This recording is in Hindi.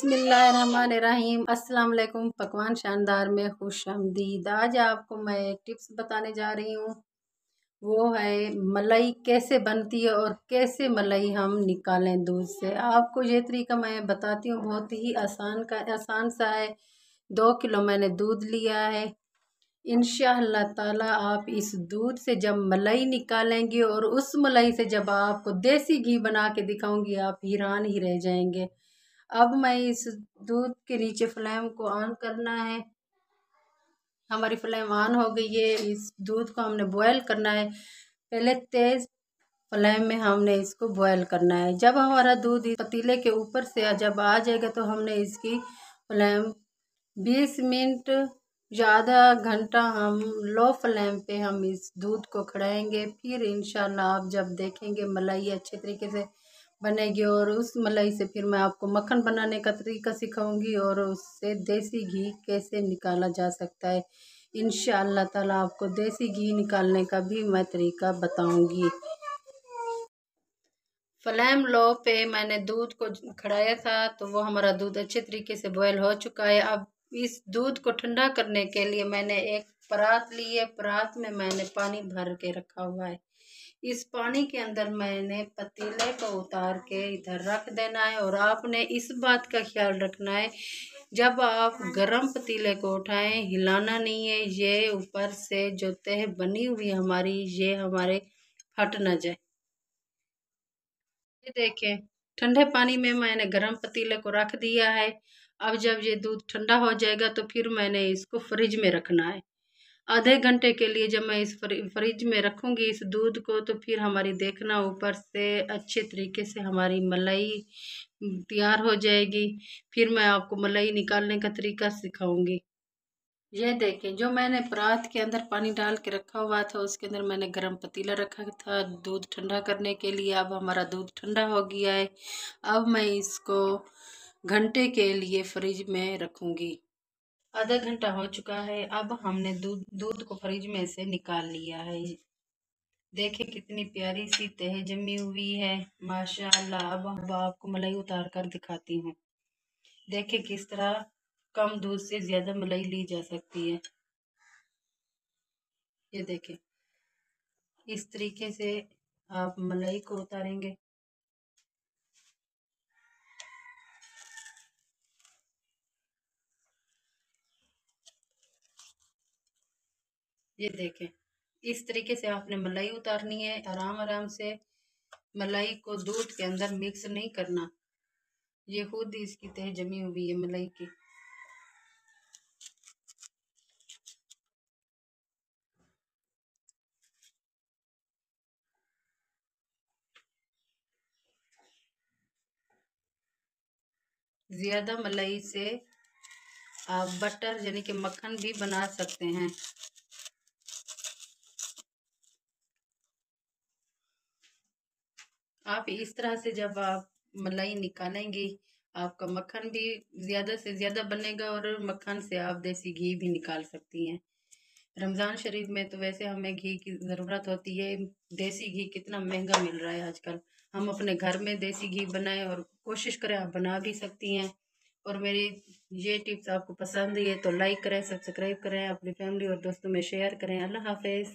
बिस्मिल्लाहिर्रहमानिर्रहीम। अस्सलाम वालेकुम। पकवान शानदार में खुश आमदीद। आज आपको मैं एक टिप्स बताने जा रही हूँ, वो है मलाई कैसे बनती है और कैसे मलाई हम निकालें दूध से। आपको ये तरीका मैं बताती हूँ, बहुत ही आसान सा है। 2 किलो मैंने दूध लिया है। इंशाअल्लाह ताला आप इस दूध से जब मलाई निकालेंगे और उस मलाई से जब आपको देसी घी बना के दिखाऊंगी, आप हैरान ही रह जाएंगे। अब मैं इस दूध के नीचे फ्लेम को ऑन करना है। हमारी फ्लेम ऑन हो गई है। इस दूध को हमने बॉयल करना है। पहले तेज फ्लेम में हमने इसको बॉयल करना है। जब हमारा दूध इस पतीले के ऊपर से जब आ जाएगा तो हमने इसकी फ्लेम 20 मिनट ज़्यादा घंटा हम लो फ्लेम पे हम इस दूध को खड़ाएंगे। फिर इंशाल्लाह आप जब देखेंगे मलाई अच्छे तरीके से बनेगी और उस मलाई से फिर मैं आपको मक्खन बनाने का तरीका सिखाऊंगी और उससे देसी घी कैसे निकाला जा सकता है। इंशाअल्लाह ताला आपको देसी घी निकालने का भी मैं तरीका बताऊंगी। फ्लेम लो पे मैंने दूध को खड़ाया था तो वो हमारा दूध अच्छे तरीके से बॉयल हो चुका है। अब इस दूध को ठंडा करने के लिए मैंने एक परात ली है। परात में मैंने पानी भर के रखा हुआ है। इस पानी के अंदर मैंने पतीले को उतार के इधर रख देना है और आपने इस बात का ख्याल रखना है, जब आप गरम पतीले को उठाएं हिलाना नहीं है। ये ऊपर से जो तह बनी हुई हमारी, ये हमारे फट ना जाए। ये देखें, ठंडे पानी में मैंने गरम पतीले को रख दिया है। अब जब ये दूध ठंडा हो जाएगा तो फिर मैंने इसको फ्रिज में रखना है आधे घंटे के लिए। जब मैं इस फ्रिज में रखूँगी इस दूध को तो फिर हमारी देखना ऊपर से अच्छे तरीके से हमारी मलाई तैयार हो जाएगी। फिर मैं आपको मलाई निकालने का तरीका सिखाऊंगी। ये देखें, जो मैंने परात के अंदर पानी डाल के रखा हुआ था उसके अंदर मैंने गरम पतीला रखा था दूध ठंडा करने के लिए। अब हमारा दूध ठंडा हो गया है। अब मैं इसको घंटे के लिए फ्रिज में रखूँगी। आधा घंटा हो चुका है। अब हमने दूध को फ्रिज में से निकाल लिया है। देखें कितनी प्यारी सी तह जमी हुई है माशाअल्लाह। अब आपको मलाई उतार कर दिखाती हूँ। देखें किस तरह कम दूध से ज्यादा मलाई ली जा सकती है। ये देखें, इस तरीके से आप मलाई को उतारेंगे। ये देखें, इस तरीके से आपने मलाई उतारनी है। आराम आराम से मलाई को दूध के अंदर मिक्स नहीं करना। ये खुद ही इसकी तह जमी हुई है मलाई की। ज्यादा मलाई से आप बटर यानी कि मक्खन भी बना सकते हैं। आप इस तरह से जब आप मलाई निकालेंगे आपका मक्खन भी ज़्यादा से ज़्यादा बनेगा और मक्खन से आप देसी घी भी निकाल सकती हैं। रमज़ान शरीफ में तो वैसे हमें घी की ज़रूरत होती है। देसी घी कितना महंगा मिल रहा है आजकल। हम अपने घर में देसी घी बनाएं और कोशिश करें आप बना भी सकती हैं। और मेरी ये टिप्स आपको पसंद है तो लाइक करें, सब्सक्राइब करें, अपनी फैमिली और दोस्तों में शेयर करें। अल्लाह हाफ़िज़।